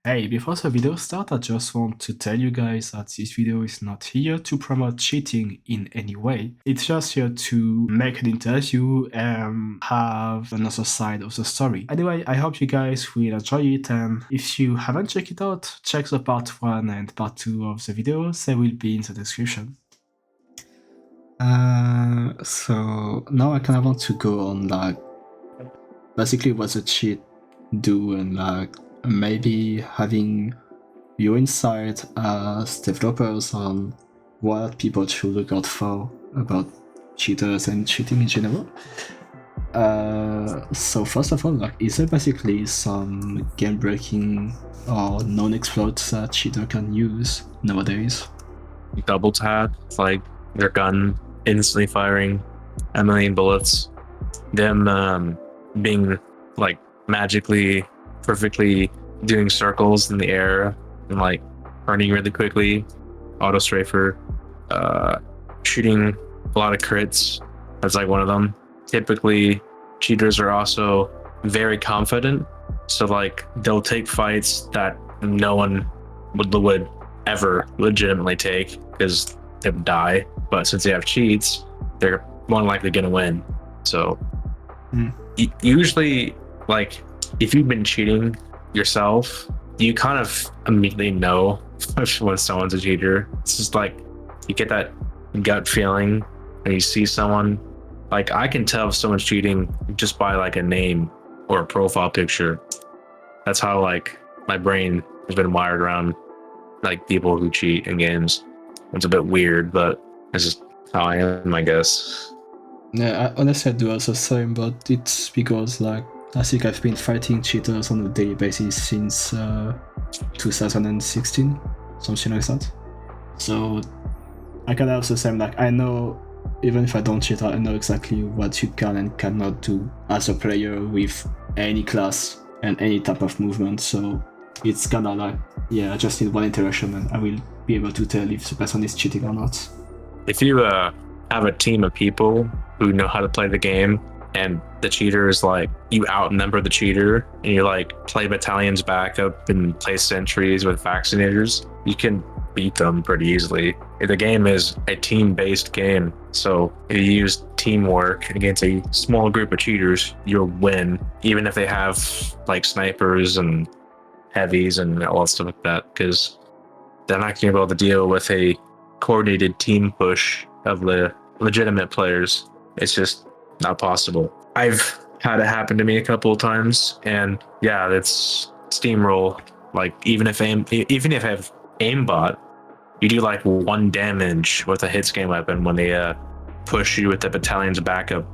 Hey, before the video start, I just want to tell you guys that this video is not here to promote cheating in any way. It's just here to make an interview and have another side of the story. Anyway, I hope you guys will enjoy it, and if you haven't checked it out, check the part 1 and part 2 of the videos, they will be in the description. So now I kind of want to go on like basically what the cheat do and like maybe having your insight as developers on what people should look out for about cheaters and cheating in general. So first of all, like, is there basically some game breaking or non-exploits that cheater can use nowadays? Double tap, like your gun instantly firing a million bullets, them being like magically perfectly doing circles in the air and like running really quickly, auto strafer, shooting a lot of crits. That's like one of them. Typically cheaters are also very confident, so like they'll take fights that no one would ever legitimately take because they would die, but since they have cheats, they're more likely gonna win. So usually, like, if you've been cheating yourself, you kind of immediately know when someone's a cheater. It's just like you get that gut feeling when you see someone. Like, I can tell if someone's cheating just by like a name or a profile picture. That's how like my brain has been wired around like people who cheat in games. It's a bit weird, but it's just how I am, I guess. Yeah, honestly, I do also the same, but it's because like I think I've been fighting cheaters on a daily basis since 2016, something like that. So I can have the same, like I know even if I don't cheat, I know exactly what you can and cannot do as a player with any class and any type of movement. So it's kind of like, yeah, I just need one interaction and I will be able to tell if the person is cheating or not. If you have a team of people who know how to play the game and the cheater is like, you outnumber the cheater and you like play battalions back up and play sentries with vaccinators, you can beat them pretty easily. The game is a team-based game, so if you use teamwork against a small group of cheaters, you'll win, even if they have like snipers and heavies and all that stuff like that, because they're not going to be able to deal with a coordinated team push of the legitimate players. It's just not possible. I've had it happen to me a couple of times, and yeah, it's steamroll. Like, even if I have aimbot, you do like 1 damage with a hit scan weapon when they push you with the battalion's backup,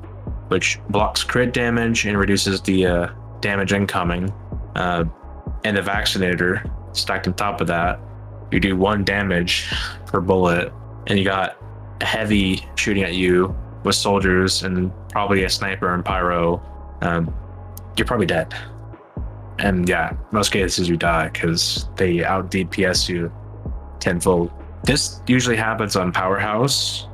which blocks crit damage and reduces the damage incoming. And the vaccinator stacked on top of that, you do 1 damage per bullet, and you got a heavy shooting at you with soldiers and probably a sniper and pyro. You're probably dead. And yeah, most cases you die because they out DPS you tenfold. This usually happens on Powerhouse.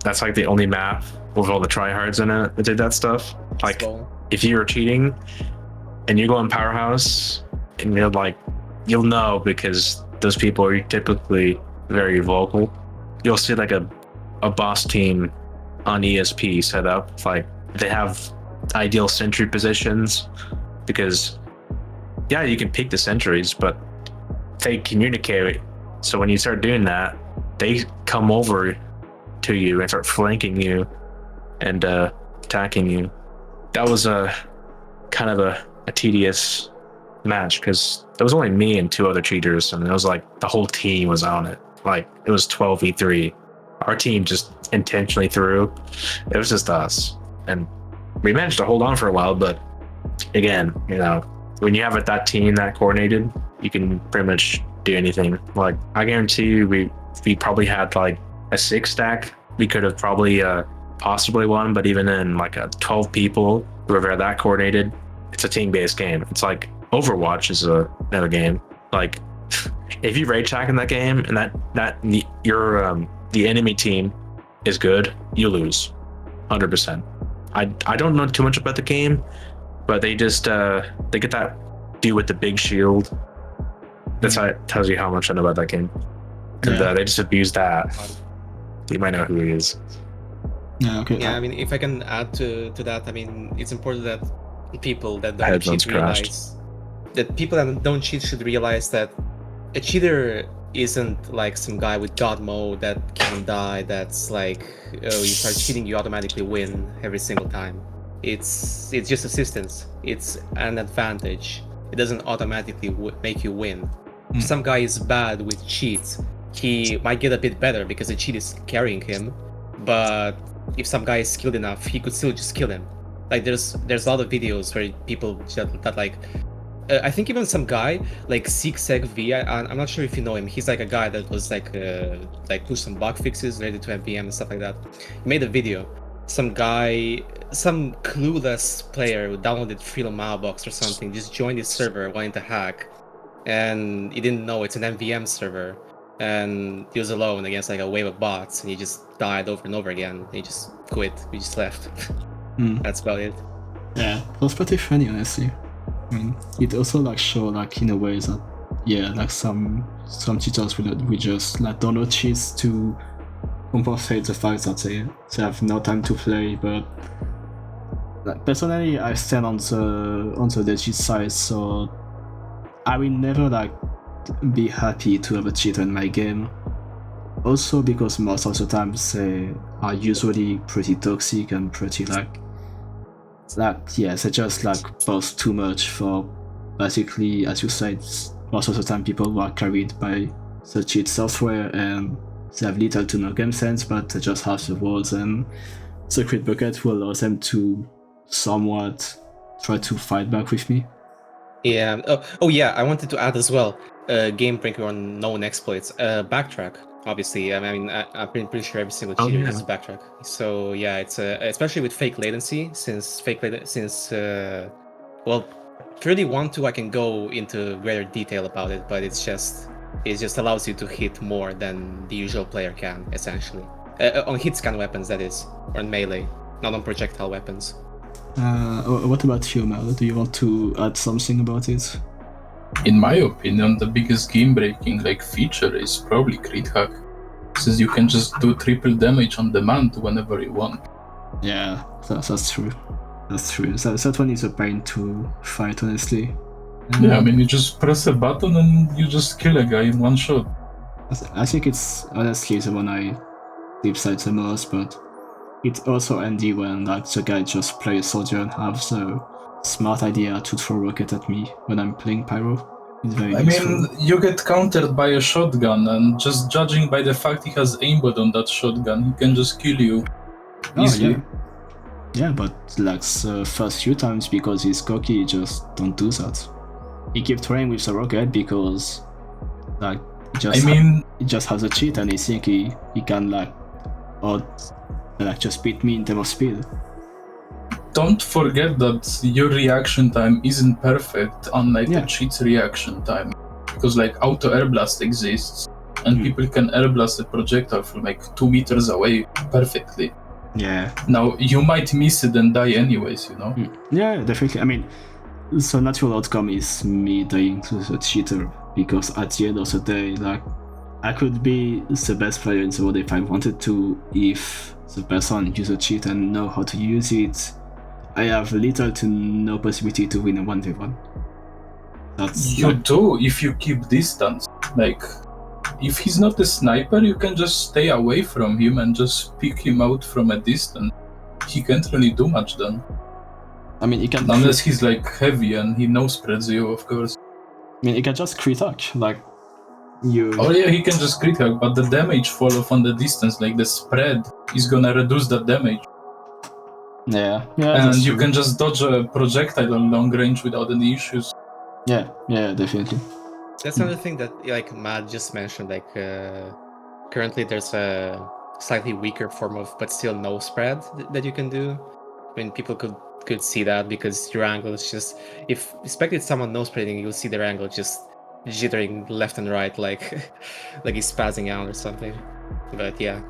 That's like the only map with all the tryhards in it that did that stuff. Like, if you were cheating and you go on Powerhouse and you're like, you'll know because those people are typically very vocal. You'll see like a boss team on ESP set up. Like, they have ideal sentry positions because, yeah, you can pick the sentries, but they communicate. So when you start doing that, they come over to you and start flanking you and attacking you. That was a kind of a tedious match because there was only me and 2 other cheaters, and it was like the whole team was on it. Like, it was 12v3. Our team just intentionally threw. It was just us, and we managed to hold on for a while. But again, you know, when you have that team that coordinated, you can pretty much do anything. Like, I guarantee you, we probably had like a 6 stack. We could have probably possibly won, but even in like a 12 people who are that coordinated, it's a team-based game. It's like Overwatch is another game. Like, if you rage hack in that game and that your the enemy team is good, you lose 100%. I don't know too much about the game, but they just they get that dude with the big shield That's how it tells you how much I know about that game. And they just abused that. You might know who he is. Yeah, okay. Yeah, I mean, if I can add to that, I mean, it's important that people that don't Headphones cheat realize that people that don't cheat should realize that a cheater isn't like some guy with God mode that can die. That's like, oh, you start cheating, you automatically win every single time. It's just assistance. It's an advantage. It doesn't automatically make you win. If some guy is bad with cheats, he might get a bit better because the cheat is carrying him. But if some guy is skilled enough, he could still just kill him. Like there's a lot of videos where people that like, I think even some guy like SeekSegV, I'm not sure if you know him. He's like a guy that was like push some bug fixes related to MVM and stuff like that. He made a video. Some guy, some clueless player who downloaded Freedom Mailbox or something, just joined his server wanting to hack, and he didn't know it's an MVM server, and he was alone against like a wave of bots, and he just died over and over again. He just quit. He just left. That's about it. Yeah, it was pretty funny, honestly. I mean, it also like show like in a way that like some cheaters will just like download cheats to compensate the fact that they have no time to play. But like personally, I stand on the legit side, so I will never like be happy to have a cheater in my game. Also because most of the time they are usually pretty toxic and pretty they just like post too much for basically, as you said, most of the time people who are carried by the cheat software and they have little to no game sense, but they just have the walls and Secret Bucket will allow them to somewhat try to fight back with me. Yeah. Oh yeah, I wanted to add as well, game breaker on known exploits. Backtrack. Obviously, I mean, I'm pretty sure every single cheater uses backtrack. So yeah, it's especially with fake latency, since well, if you really want to, I can go into greater detail about it, but it just allows you to hit more than the usual player can, essentially. On hit scan weapons, that is, or on melee, not on projectile weapons. What about you, Mel? Do you want to add something about it? In my opinion, the biggest game-breaking feature is probably crit hack, since you can just do triple damage on demand whenever you want. Yeah, that's true. That's true. That one is a pain to fight, honestly. Yeah, I mean, you just press a button and you just kill a guy in one shot. I think it's honestly the one I deep side the most, but it's also handy when the guy just plays soldier and have the smart idea to throw rocket at me when I'm playing pyro. It's very useful. I mean, you get countered by a shotgun, and just judging by the fact he has aimbot on that shotgun, he can just kill you easily. Yeah, but the first few times, because he's cocky, he just don't do that. He keeps trying with the rocket because he just has a cheat and he think he can just beat me in terms of speed. Don't forget that your reaction time isn't perfect, unlike the cheat's reaction time. Because auto air blast exists, and people can air blast a projectile from 2 meters away perfectly. Yeah. Now, you might miss it and die anyways, you know? Yeah, definitely. I mean, the natural outcome is me dying to the cheater, because at the end of the day, I could be the best player in the world if I wanted to. If the person uses a cheat and know how to use it, I have little to no possibility to win a 1v1. You do if you keep distance. If he's not a sniper, you can just stay away from him and just pick him out from a distance. He can't really do much then. I mean, he can... Unless he's heavy and he no-spreads you, of course. I mean, he can just crit hack, Oh yeah, he can just crit hack, but the damage fall off on the distance, the spread is gonna reduce that damage. Yeah, and you can just dodge a projectile on long range without any issues. Yeah, definitely. That's another thing that Matt just mentioned. Currently there's a slightly weaker form of, but still no spread that you can do. I mean, people could see that because your angle is just, if expected someone no spreading, you'll see their angle just jittering left and right, like he's spazzing out or something. But yeah.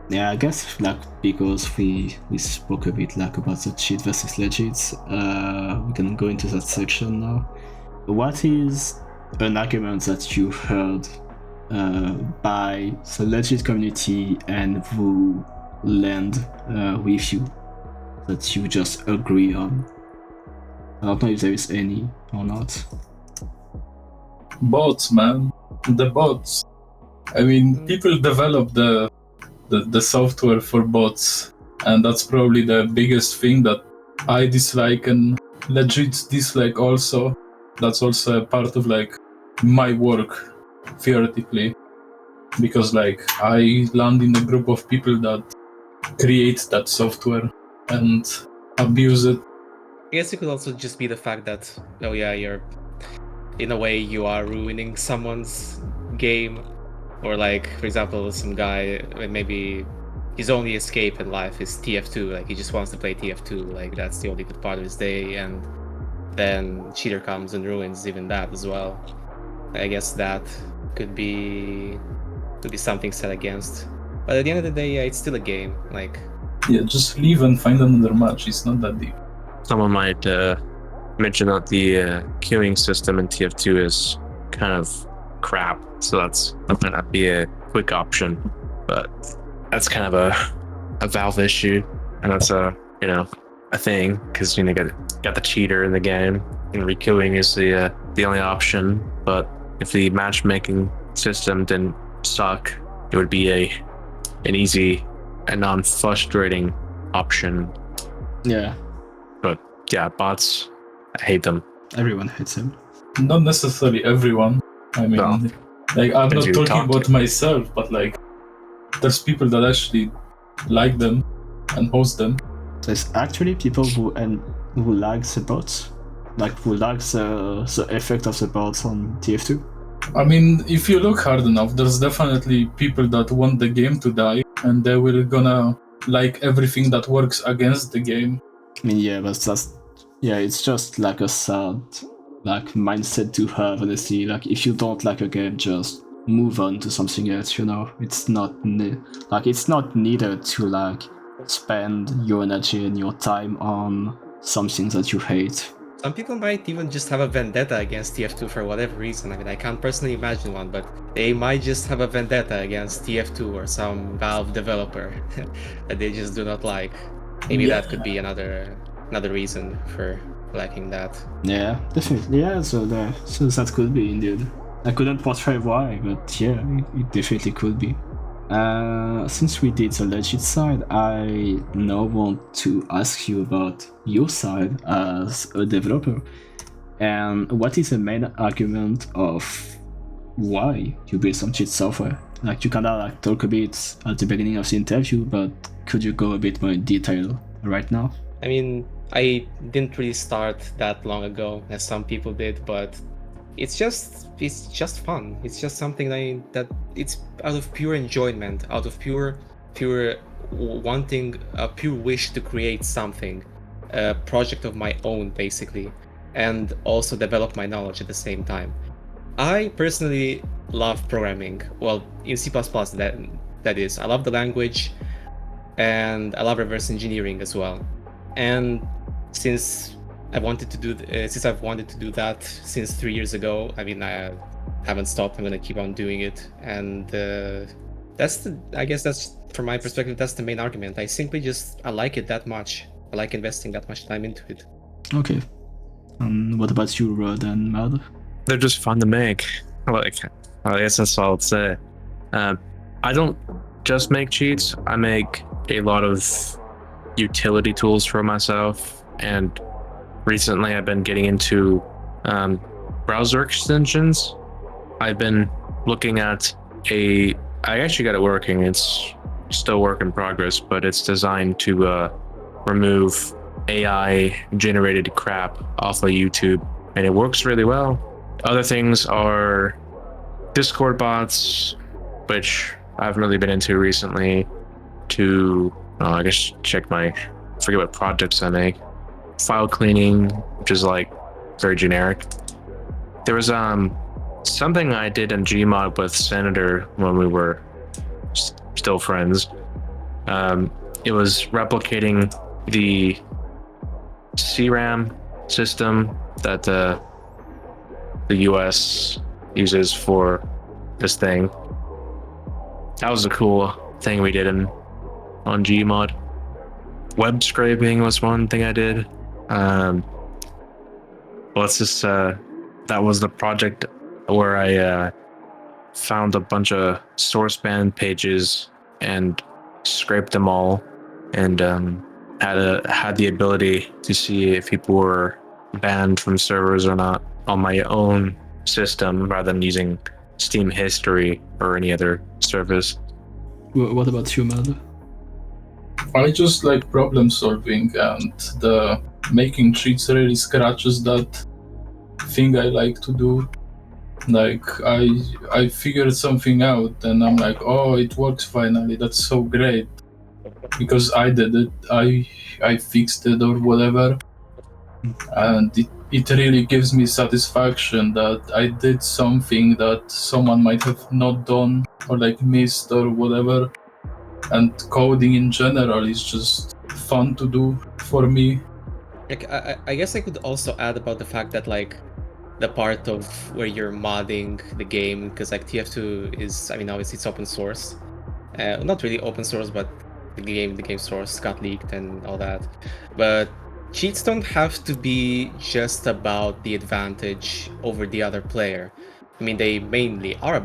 Yeah, I guess because we spoke a bit about the cheat versus legit, we can go into that section now. What is an argument that you heard by the legit community and who land with you that you just agree on? I don't know if there is any or not. Bots, man. The bots. I mean, people develop the software for bots, and that's probably the biggest thing that I dislike and legit dislike also. That's also a part of like my work, theoretically, because like I land in a group of people that create that software and abuse it. I guess it could also just be the fact that, oh yeah, you're in a way you are ruining someone's game, or like, for example, some guy maybe his only escape in life is TF2. Like he just wants to play TF2. Like that's the only good part of his day, and then cheater comes and ruins even that as well. I guess that could be something set against. But at the end of the day, yeah, it's still a game. Like, yeah, just leave and find another match. It's not that deep. Someone might mention that the queuing system in TF2 is kind of crap, so that might not be a quick option. But that's kind of a Valve issue, and that's a thing because got the cheater in the game, and requeuing is the only option. But if the matchmaking system didn't suck, it would be an easy and non-frustrating option. Yeah. But yeah, bots, I hate them. Everyone hates him. Not necessarily everyone. I mean, No. like I'm Depends not who you talking talk about to. myself, but like there's people that actually like them and host them. There's actually people who like the bots, like who like the effect of the bots on TF2. I mean, if you look hard enough, there's definitely people that want the game to die, and they will gonna like everything that works against the game. I mean, yeah, but it's just like a sad like mindset to have, honestly. Like if you don't like a game, just move on to something else, you know. It's not it's not needed to like spend your energy and your time on something that you hate. some people might even just have a vendetta against TF2 for whatever reason. I mean, I can't personally imagine one, but they might just have a vendetta against TF2 or some Valve developer that they just do not like. Maybe that could be another reason for liking that. Yeah, definitely. Yeah, so that could be indeed. I couldn't portray why, but yeah, it definitely could be. Since we did the legit side, I now want to ask you about your side as a developer. And what is the main argument of why you build some cheat software? Like you kinda like talk a bit at the beginning of the interview, but could you go a bit more in detail right now? I mean, I didn't really start that long ago, as some people did, but it's just fun. It's just something that it's out of pure enjoyment, out of pure wanting, a pure wish to create something, a project of my own basically, and also develop my knowledge at the same time. I personally love programming. Well, in C++, that is. I love the language, and I love reverse engineering as well. And since I've wanted to do that since 3 years ago, I mean, I haven't stopped. I'm gonna keep on doing it, and I guess that's from my perspective. That's the main argument. I like it that much. I like investing that much time into it. Okay. What about you, Rod and Mad? They're just fun to make. Like, I guess that's all I'd say. I don't just make cheats. I make a lot of utility tools for myself, and recently I've been getting into browser extensions. I've been looking at I actually got it working. It's still work in progress, but it's designed to remove AI generated crap off of YouTube, and it works really well. Other things are Discord bots, which I haven't really been into recently, to I guess forget what projects I make. File cleaning, which is like very generic. There was something I did in Gmod with Senator when we were still friends. It was replicating the CRAM system that the the US uses for this thing. That was a cool thing we did on Gmod. Web scraping was one thing I did. Let's just that was the project where I found a bunch of source band pages and scraped them all, and had the ability to see if people were banned from servers or not on my own system rather than using Steam history or any other service. What about you, Mad? I just like problem solving, and the making cheats really scratches that thing I like to do. Like I figured something out and I'm like, oh, it works finally, that's so great, because I did it, I fixed it or whatever, and it really gives me satisfaction that I did something that someone might have not done or like missed or whatever. And coding in general is just fun to do for me. Like, I guess I could also add about the fact that like the part of where you're modding the game, because like TF2 is, I mean, obviously it's open source, not really open source, but the game source got leaked and all that. But cheats don't have to be just about the advantage over the other player. I mean, they mainly are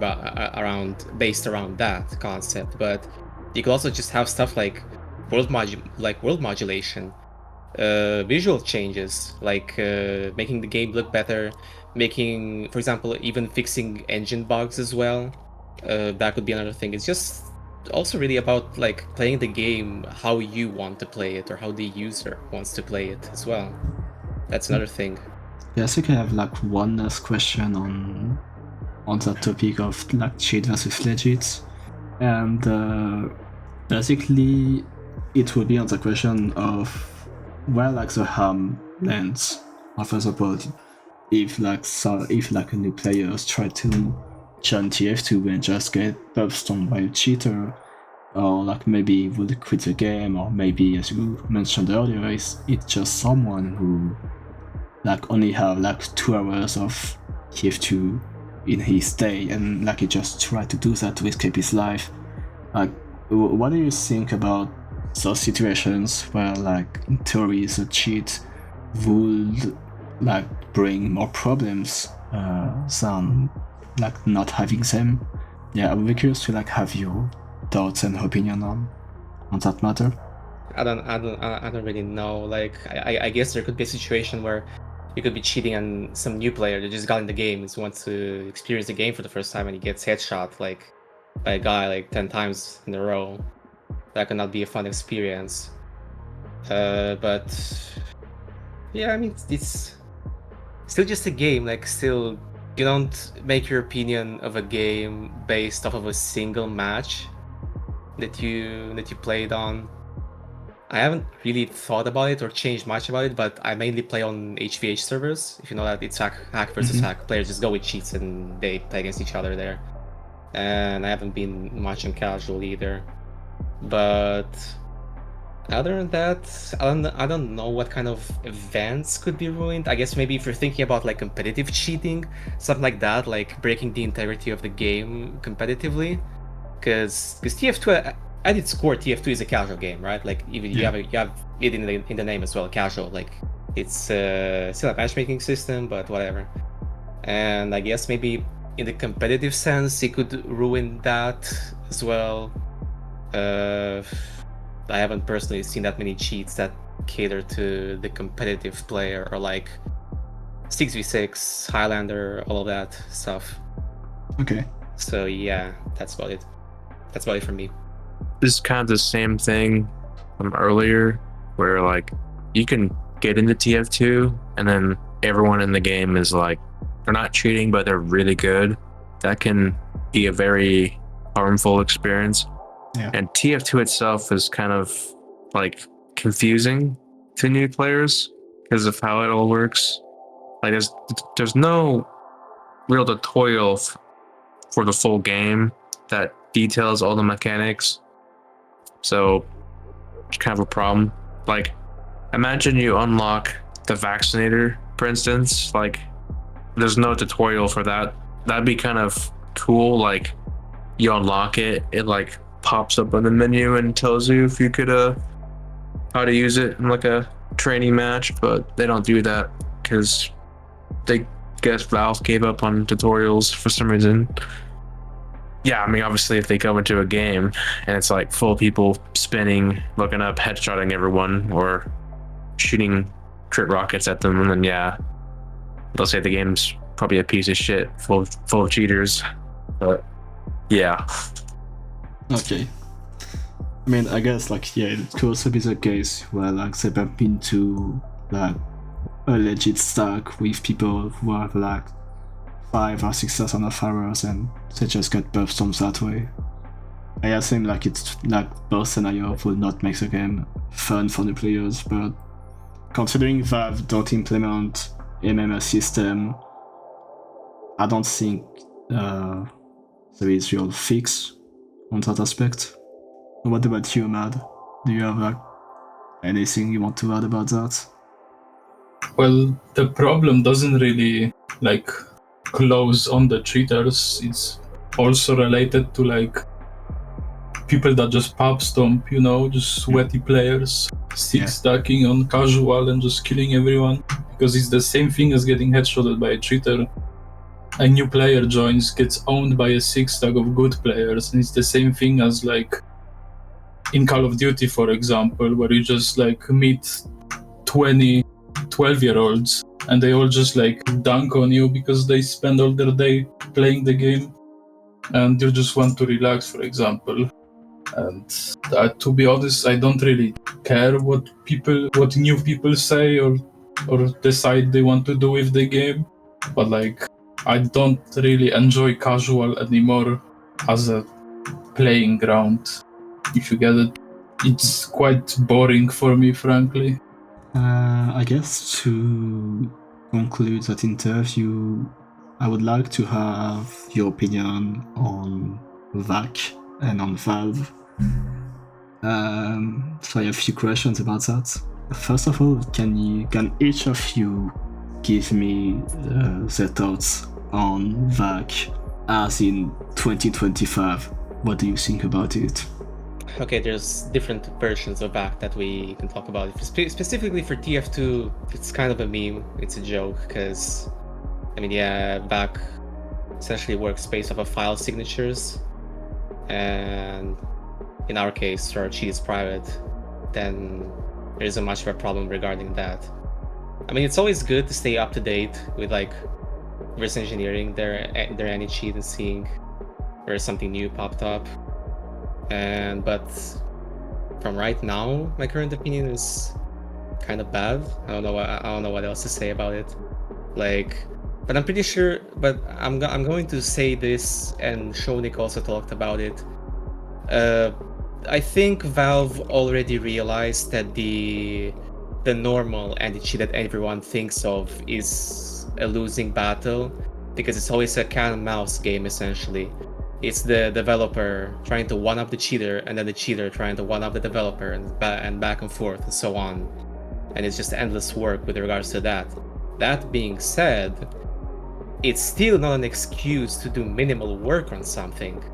based around that concept, but you could also just have stuff like world modulation, visual changes, like making the game look better, making, for example, even fixing engine bugs as well. That could be another thing. It's just also really about like playing the game how you want to play it or how the user wants to play it as well. That's another thing. Yeah, I think I have like one last question on that topic of like cheat versus legit, and basically it will be on the question of where like the harm lands. For example, if like a new players try to join TF2 and just get pub-stomped by a cheater, or like maybe would quit the game, or maybe, as you mentioned earlier, it's just someone who like only have like 2 hours of TF2 in his day, and like he just tried to do that to escape his life. Like, what do you think about those situations where like in theory the cheat would like bring more problems than like not having them? Yeah, I would be curious to like have your thoughts and opinion on that matter. I don't really know. Like, I guess there could be a situation where you could be cheating on some new player that just got in the game and wants to experience the game for the first time, and he gets headshot like by a guy like 10 times in a row. That could not be a fun experience. But yeah, I mean, it's still just a game. Like, still, you don't make your opinion of a game based off of a single match that you played on. I haven't really thought about it or changed much about it, but I mainly play on HVH servers. If you know that, it's hack versus hack. Players just go with cheats and they play against each other there. And I haven't been much on casual either. But other than that, I don't know what kind of events could be ruined. I guess maybe if you're thinking about like competitive cheating, something like that, like breaking the integrity of the game competitively. Because TF2, at its core, TF2 is a casual game, right? Like, even you have it in the name as well, casual. Like, it's still a matchmaking system, but whatever. And I guess maybe in the competitive sense, it could ruin that as well. I haven't personally seen that many cheats that cater to the competitive player, or like 6v6, Highlander, all of that stuff. Okay. So yeah, that's about it. That's about it for me. This is kind of the same thing from earlier, where like you can get into TF2 and then everyone in the game is like, they're not cheating, but they're really good. That can be a very harmful experience. Yeah. And TF2 itself is kind of like confusing to new players because of how it all works. Like, there's no real tutorial for the full game that details all the mechanics. So it's kind of a problem. Like, imagine you unlock the vaccinator, for instance, like there's no tutorial for that. That'd be kind of cool. Like you unlock it, it like pops up on the menu and tells you if you could how to use it in like a training match, but they don't do that because they guess Valve gave up on tutorials for some reason. Yeah, I mean, obviously, if they go into a game and it's like full people spinning, looking up, headshotting everyone, or shooting crit rockets at them, and then yeah, they'll say the game's probably a piece of shit, full of cheaters. But yeah. Okay. I mean, I guess like yeah, it could also be the case where like they bump into like a legit stack with people who have like 5 or 6,000 of hours and they just get buffed on that way. I assume like it's like both scenarios will not make the game fun for the players, but considering Valve don't implement MMS system, I don't think there is real fix on that aspect. What about you, Mad? Do you have like anything you want to add about that? Well, the problem doesn't really like close on the cheaters. It's also related to like people that just pop stomp, you know, just sweaty players, stick stacking on casual and just killing everyone. Because it's the same thing as getting headshotted by a cheater. A new player joins, gets owned by a 6-stack of good players, and it's the same thing as like in Call of Duty, for example, where you just like meet 20 12-year-olds and they all just like dunk on you because they spend all their day playing the game and you just want to relax, for example. And to be honest, I don't really care what new people say or decide they want to do with the game, but like I don't really enjoy casual anymore as a playing ground, if you get it. It's quite boring for me, frankly. I guess to conclude that interview, I would like to have your opinion on VAC and on Valve. So I have a few questions about that. First of all, can each of you give me their thoughts on VAC as in 2025? What do you think about it? Okay, there's different versions of VAC that we can talk about. Specifically for TF2, it's kind of a meme. It's a joke because, I mean, yeah, VAC essentially works based off of file signatures, and in our case, our cheat is private. Then there isn't much of a problem regarding that. I mean, it's always good to stay up to date with like reverse engineering their any cheat and seeing where something new popped up. But from right now, my current opinion is kind of bad. I don't know what else to say about it. Like, but I'm pretty sure. But I'm going to say this, and Shonik also talked about it. I think Valve already realized that the normal anti-cheat that everyone thinks of is a losing battle, because it's always a cat and mouse game essentially. It's the developer trying to one-up the cheater, and then the cheater trying to one-up the developer, and back and forth and so on. And it's just endless work with regards to that. That being said, it's still not an excuse to do minimal work on something.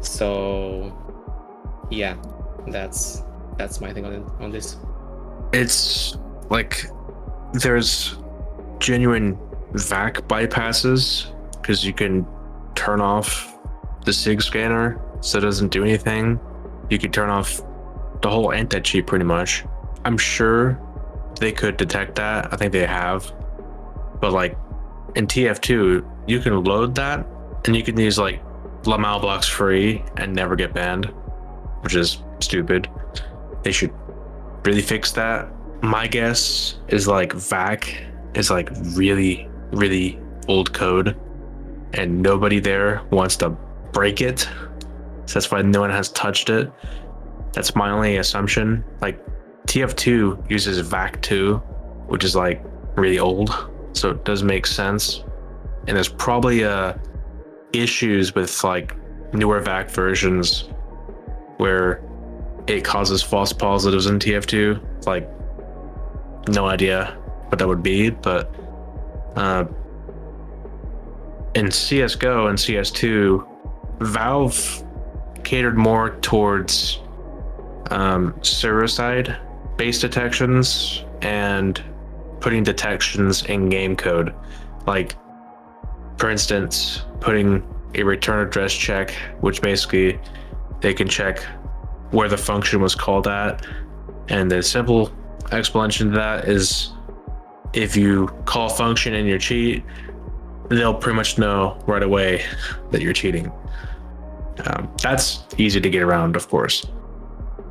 So, yeah, that's my thing on this. It's like there's genuine VAC bypasses because you can turn off the SIG scanner so it doesn't do anything. You could turn off the whole anti-cheat pretty much. I'm sure they could detect that. I think they have. But like in TF2, you can load that and you can use like Lamal blocks free and never get banned, which is stupid. They should really fix that. My guess is like VAC is like really, really old code, and nobody there wants to break it. So that's why no one has touched it. That's my only assumption. Like TF2 uses VAC 2, which is like really old. So it does make sense. And there's probably issues with like newer VAC versions where it causes false positives in TF2. Like no idea what that would be, but in CSGO and CS2, Valve catered more towards server-side based detections and putting detections in game code. Like, for instance, putting a return address check, which basically they can check where the function was called at. And the simple explanation to that is if you call a function and you cheat, they'll pretty much know right away that you're cheating. That's easy to get around, of course.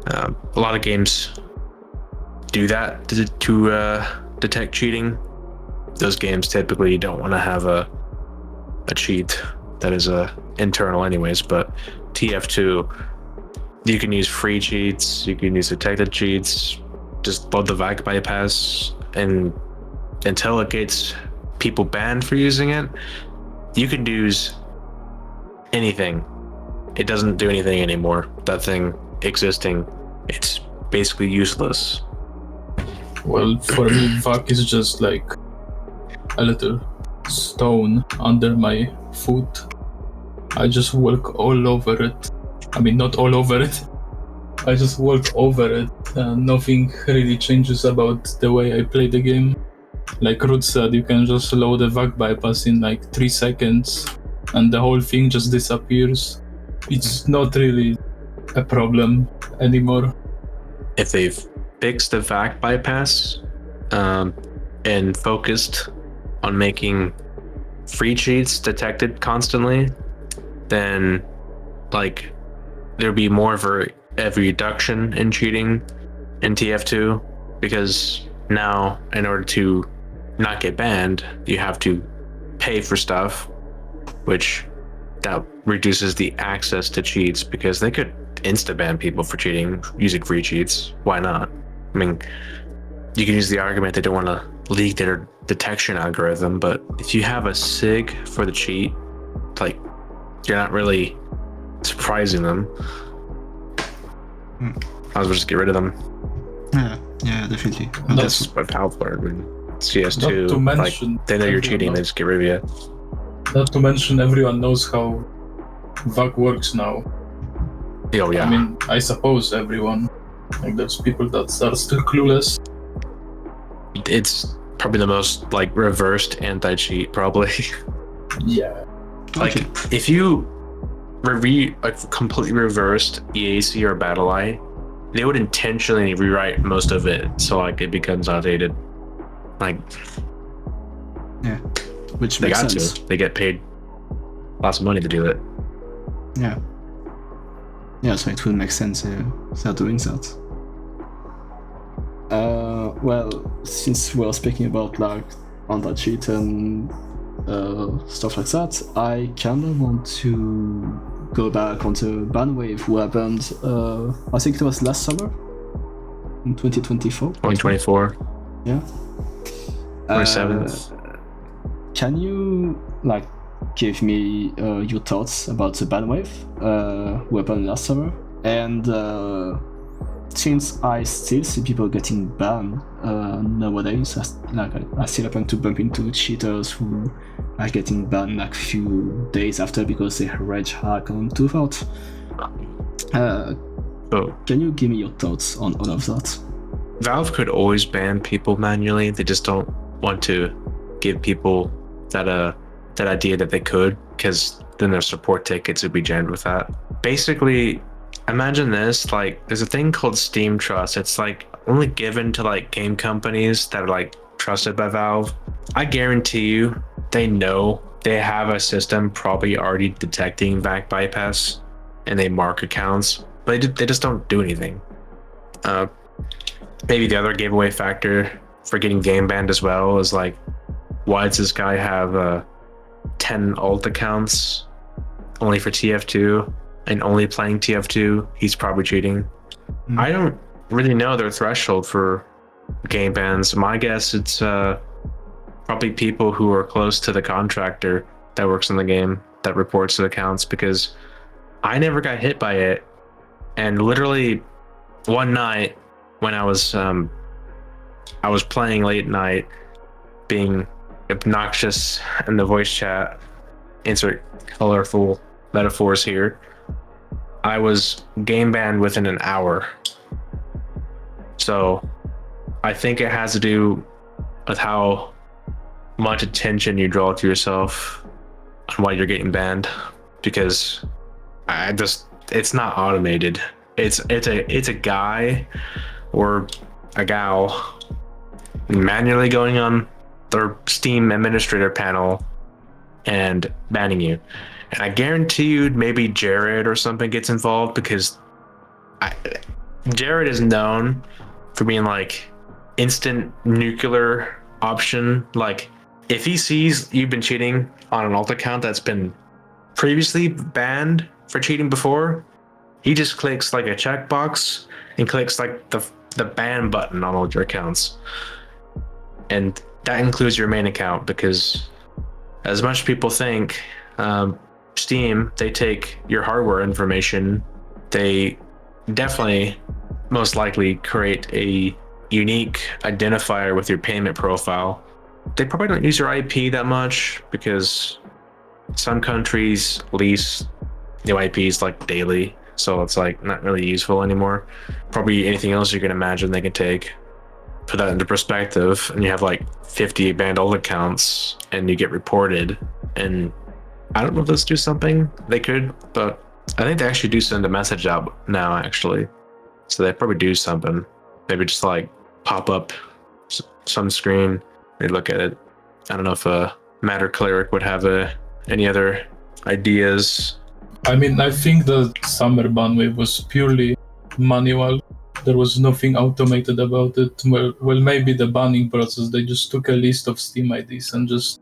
A lot of games do that to detect cheating. Those games typically don't want to have a cheat that is internal anyways, but TF2, you can use free cheats, you can use detected cheats, just load the VAC bypass, and until it gets people banned for using it, you can use anything. It doesn't do anything anymore. That thing existing, it's basically useless. Well, for me, VAC is just like a little stone under my foot. I just walk all over it. I mean, not all over it. I just walk over it, and nothing really changes about the way I play the game. Like Ruth said, you can just load a VAC bypass in like 3 seconds, and the whole thing just disappears. It's not really a problem anymore. If they've fixed the VAC bypass and focused on making free cheats detected constantly, then like there'd be more of a reduction in cheating in TF2, because now in order to not get banned, you have to pay for stuff, which that reduces the access to cheats, because they could insta-ban people for cheating using free cheats. Why not? I mean, you can use the argument they don't want to leak their detection algorithm, but if you have a SIG for the cheat, like, you're not really surprising them. I was just get rid of them. Yeah, definitely. That's what Valve learned in CS2. Not to mention, like, they know you're cheating, they just get rid of you. Not to mention, everyone knows how VAC works now. Oh yeah. I mean, I suppose everyone. Like, there's people that are still clueless. It's probably the most like reversed anti-cheat, probably. Yeah. Like, if you completely reversed EAC or BattleEye, they would intentionally rewrite most of it so like it becomes outdated. Like, yeah, which they makes got sense. to. They get paid lots of money to do it. Yeah. Yeah, so it will make sense they're doing that. Well, since we're speaking about like anti-cheat and stuff like that, I kind of want to go back on the ban wave who happened, I think it was last summer, in 2024. 2024. Yeah. 27th. Can you like give me your thoughts about the ban wave who happened last summer? And since I still see people getting banned nowadays, I still happen to bump into cheaters who are getting banned like few days after because they rage hack on 2Out. Can you give me your thoughts on all of that? Valve could always ban people manually. They just don't want to give people that idea that they could, because then their support tickets would be jammed with that. Basically, imagine this, like, there's a thing called Steam Trust. It's like only given to like game companies that are like trusted by Valve. I guarantee you they know they have a system probably already detecting VAC bypass, and they mark accounts, but they just don't do anything. Maybe the other giveaway factor for getting game banned as well is like, why does this guy have 10 alt accounts only for TF2 and only playing TF2? He's probably cheating. I don't really know their threshold for game bans. My guess it's probably people who are close to the contractor that works in the game that reports the accounts, because I never got hit by it. And literally one night when I was playing late night, being obnoxious in the voice chat, insert colorful metaphors here. I was game banned within an hour. So I think it has to do with how much attention you draw to yourself and why you're getting banned, because it's not automated. It's a guy or a gal manually going on their Steam administrator panel and banning you. And I guarantee you maybe Jared or something gets involved, because Jared is known for being like instant nuclear option. Like if he sees you've been cheating on an alt account that's been previously banned for cheating before, he just clicks like a checkbox and clicks like the ban button on all your accounts. And that includes your main account, because as much people think, Steam, they take your hardware information, they definitely most likely create a unique identifier with your payment profile. They probably don't use your IP that much, because some countries lease new IPs like daily, so it's like not really useful anymore. Probably anything else you can imagine they can take. Put that into perspective, and you have like 50 banned old accounts and you get reported. And I don't know if those do something. They could, but I think they actually do send a message out now, actually. So they probably do something. Maybe just like pop up some screen, they look at it. I don't know if Matter Cleric would have any other ideas. I mean, I think the summer ban wave was purely manual. There was nothing automated about it. Well, maybe the banning process, they just took a list of Steam IDs and just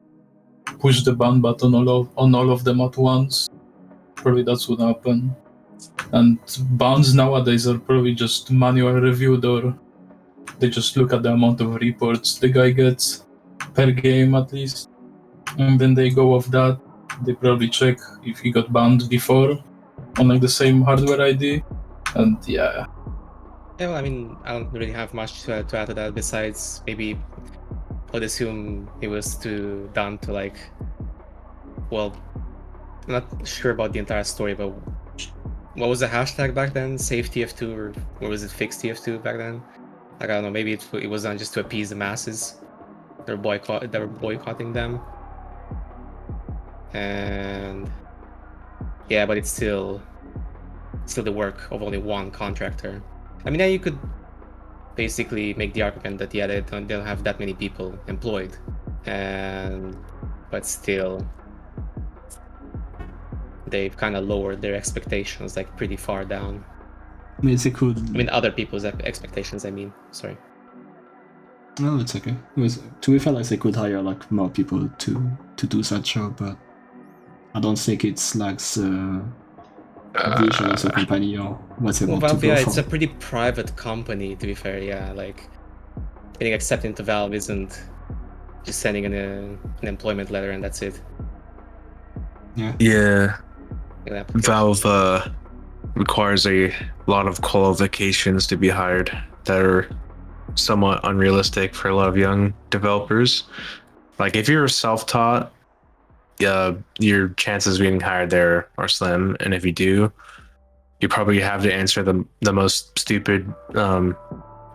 pushed the ban button on all of them at once. Probably that's what happened. And bans nowadays are probably just manual reviewed, or they just look at the amount of reports the guy gets per game at least. And then they go off that. They probably check if he got banned before on like the same hardware ID. And yeah. Yeah, well, I mean, I don't really have much to add to that, besides maybe I would assume it was done to like, well, I'm not sure about the entire story, but what was the hashtag back then? Save TF2, or was it fix TF2 back then? Like, I don't know, maybe it was done just to appease the masses. They were boycotting them. And yeah, but it's still the work of only one contractor. I mean, yeah, you could basically make the argument that yeah, they don't have that many people employed, but still they've kind of lowered their expectations like pretty far down. I mean, they could. I mean, other people's expectations. I mean, sorry. No, it's okay. To be fair, like they could hire like more people to do that job, but I don't think it's like the vision of the company or what they want to go yeah, for. It's a pretty private company, to be fair. Yeah, like getting accepted into Valve isn't just sending an employment letter and that's it. Yeah. Valve requires a lot of qualifications to be hired that are somewhat unrealistic for a lot of young developers. Like if you're self-taught, your chances of getting hired there are slim, and if you do, you probably have to answer the most stupid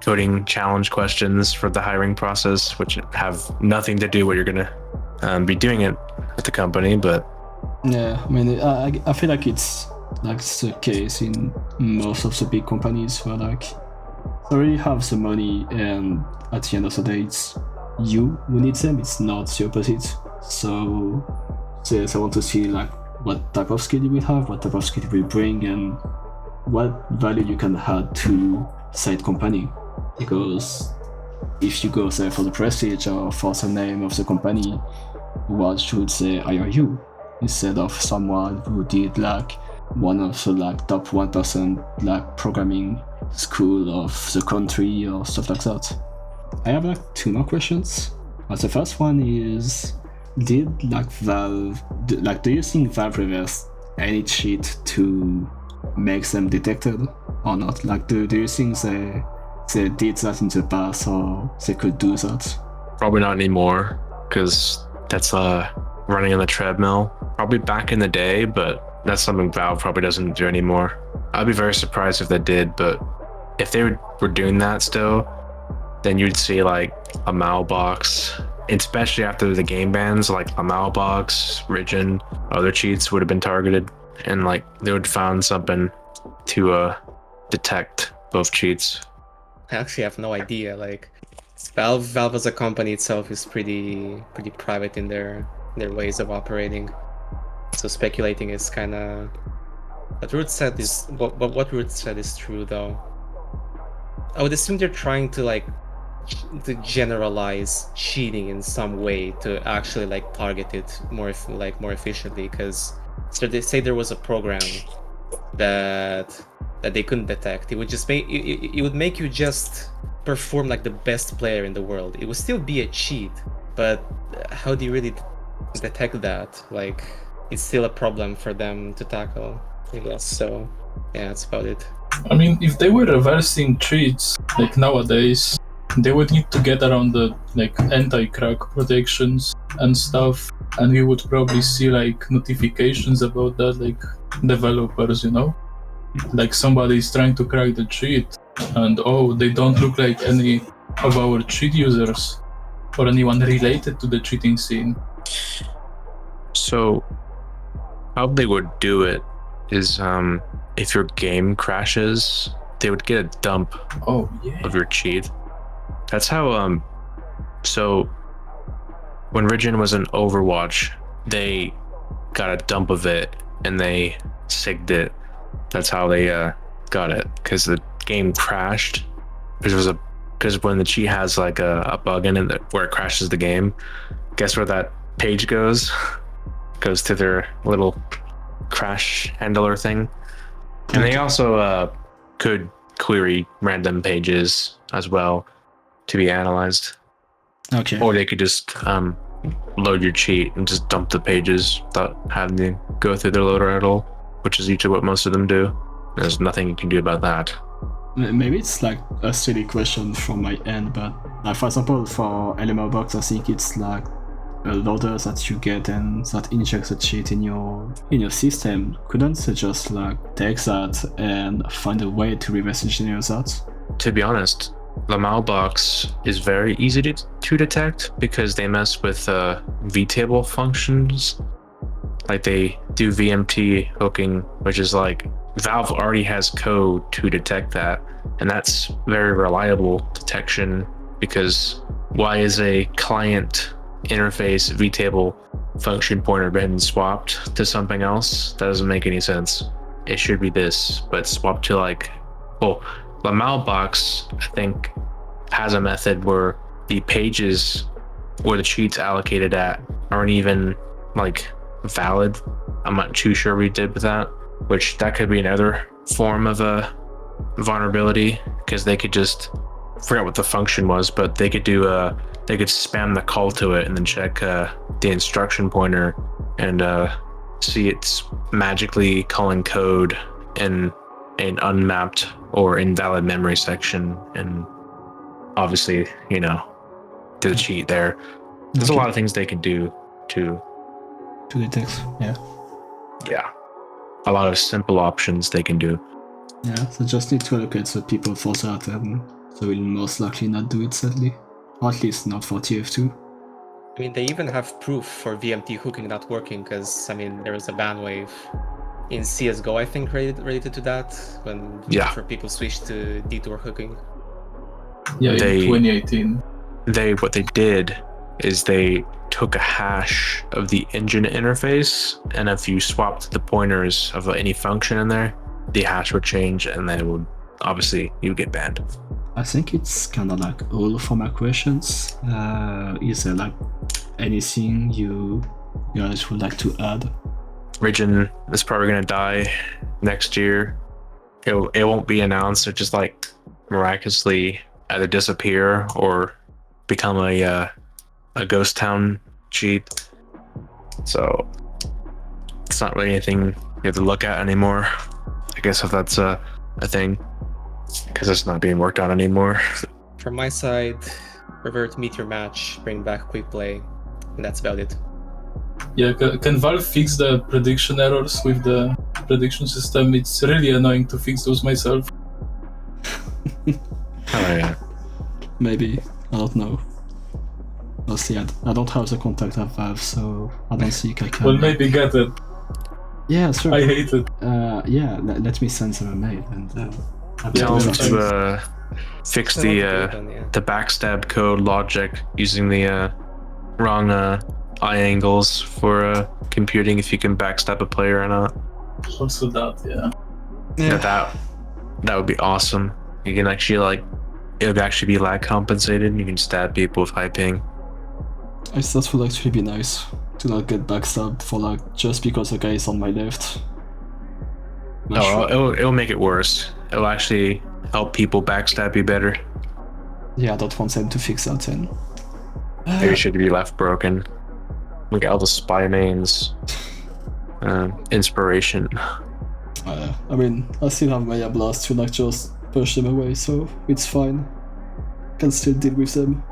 coding challenge questions for the hiring process, which have nothing to do with what you're gonna be doing it at the company. But yeah, I mean, I feel like it's like the case in most of the big companies where like they already have the money, and at the end of the day, it's you who needs them. It's not the opposite. So they want to see like what type of skill you will have, what type of skill you will bring, and what value you can add to side company. Because if you go there for the prestige or for the name of the company, what should they hire you instead of someone who did like one of the like top 1% like programming school of the country or stuff like that? I have like 2 more questions. The first one is, did like Valve, do you think Valve reversed any cheat to make them detected or not? Like, do you think they did that in the past, or they could do that? probably not anymore, because that's running on the treadmill. Probably back in the day, but that's something Valve probably doesn't do anymore. I'd be very surprised if they did, but if they were doing that still, then you'd see like a Malbox, especially after the game bans, like a Malbox, Ridgen, other cheats would have been targeted, and like they would have found something to detect both cheats. I actually have no idea. Like, Valve as a company itself is pretty private in their ways of operating. So speculating is kind of. What Root said is what Root said is true though. I would assume they're trying to like to generalize cheating in some way to actually like target it more efficiently. Because so they say there was a program that they couldn't detect. It would just make it would make you just perform like the best player in the world. It would still be a cheat, but how do you really detect that? Like, it's still a problem for them to tackle, I guess. So yeah, that's about it. I mean, if they were reversing cheats like nowadays, they would need to get around the like anti-crack protections and stuff, and we would probably see like notifications about that, like developers, you know, like somebody is trying to crack the cheat, and oh, they don't look like any of our cheat users or anyone related to the cheating scene. So how they would do it is if your game crashes, they would get a dump Oh yeah. of your cheat. That's how so when Ridgen was in Overwatch, they got a dump of it and they sigged it. That's how they got it, because the game crashed. Because when the cheat has like a bug in it where it crashes the game, guess where that page goes? Goes to their little crash handler thing. And they also could query random pages as well to be analyzed. Okay. Or they could just load your cheat and just dump the pages without having to go through their loader at all, which is usually what most of them do. There's nothing you can do about that. Maybe it's like a silly question from my end, but like for example, for LMO box, I think it's like a loader that you get and that injects a cheat in your system. Couldn't they just like take that and find a way to reverse engineer that? To be honest, the Malbox is very easy to detect because they mess with vtable functions. Like they do VMT hooking, which is like Valve already has code to detect that, and that's very reliable detection, because why is a client interface vtable function pointer been swapped to something else? That doesn't make any sense. It should be this, but swapped to like, well, the Malbox, I think, has a method where the pages where the cheats allocated at aren't even like valid. I'm not too sure we did with that, which that could be another form of a vulnerability, because they could just forget what the function was, but they could do they could spam the call to it and then check the instruction pointer and see it's magically calling code in an unmapped or invalid memory section, and obviously, you know, do the cheat there. There's a lot of things they can do to detect. Yeah, a lot of simple options they can do. Yeah, so just need to allocate the people for that, and so we'll most likely not do it, sadly. Or at least not for TF2. I mean, they even have proof for VMT hooking not working, because I mean, there was a ban wave in CS:GO, I think, related to that, when for people switched to detour hooking. Yeah, in 2018. What they did is they took a hash of the engine interface, and if you swapped the pointers of any function in there, the hash would change, and then it would obviously you would get banned. I think it's kind of like all for my questions. Is there like anything you guys would like to add? Ridgen is probably gonna die next year. It won't be announced. It just like miraculously either disappear or become a ghost town cheat. So it's not really anything you have to look at anymore, I guess, if that's a thing, because it's not being worked on anymore. From my side, revert Meteor match, bring back quick play, and that's about it. Yeah, can Valve fix the prediction errors with the prediction system? It's really annoying to fix those myself. Oh yeah. Maybe. I don't know. Honestly, I don't have the contact at Valve, so I don't think I can. Well, maybe get it. Yeah, sure. I hate it. Yeah, let me send them a mail and Tell them thanks. to fix So the that's good then, yeah. the backstab code logic using the wrong eye angles for computing if you can backstab a player or not. Also that, yeah. That would be awesome. You can actually like it would actually be lag compensated and you can stab people with high ping. That would actually be nice to not get backstabbed for like just because the guy is on my left. Not No, sure. it'll make it worse. It'll actually help people backstab you better. Yeah, I don't want them to fix that then. Maybe it should be left broken. We got all the spy mains. Inspiration. I mean, I still have my blast to like just push them away, so it's fine. Can still deal with them.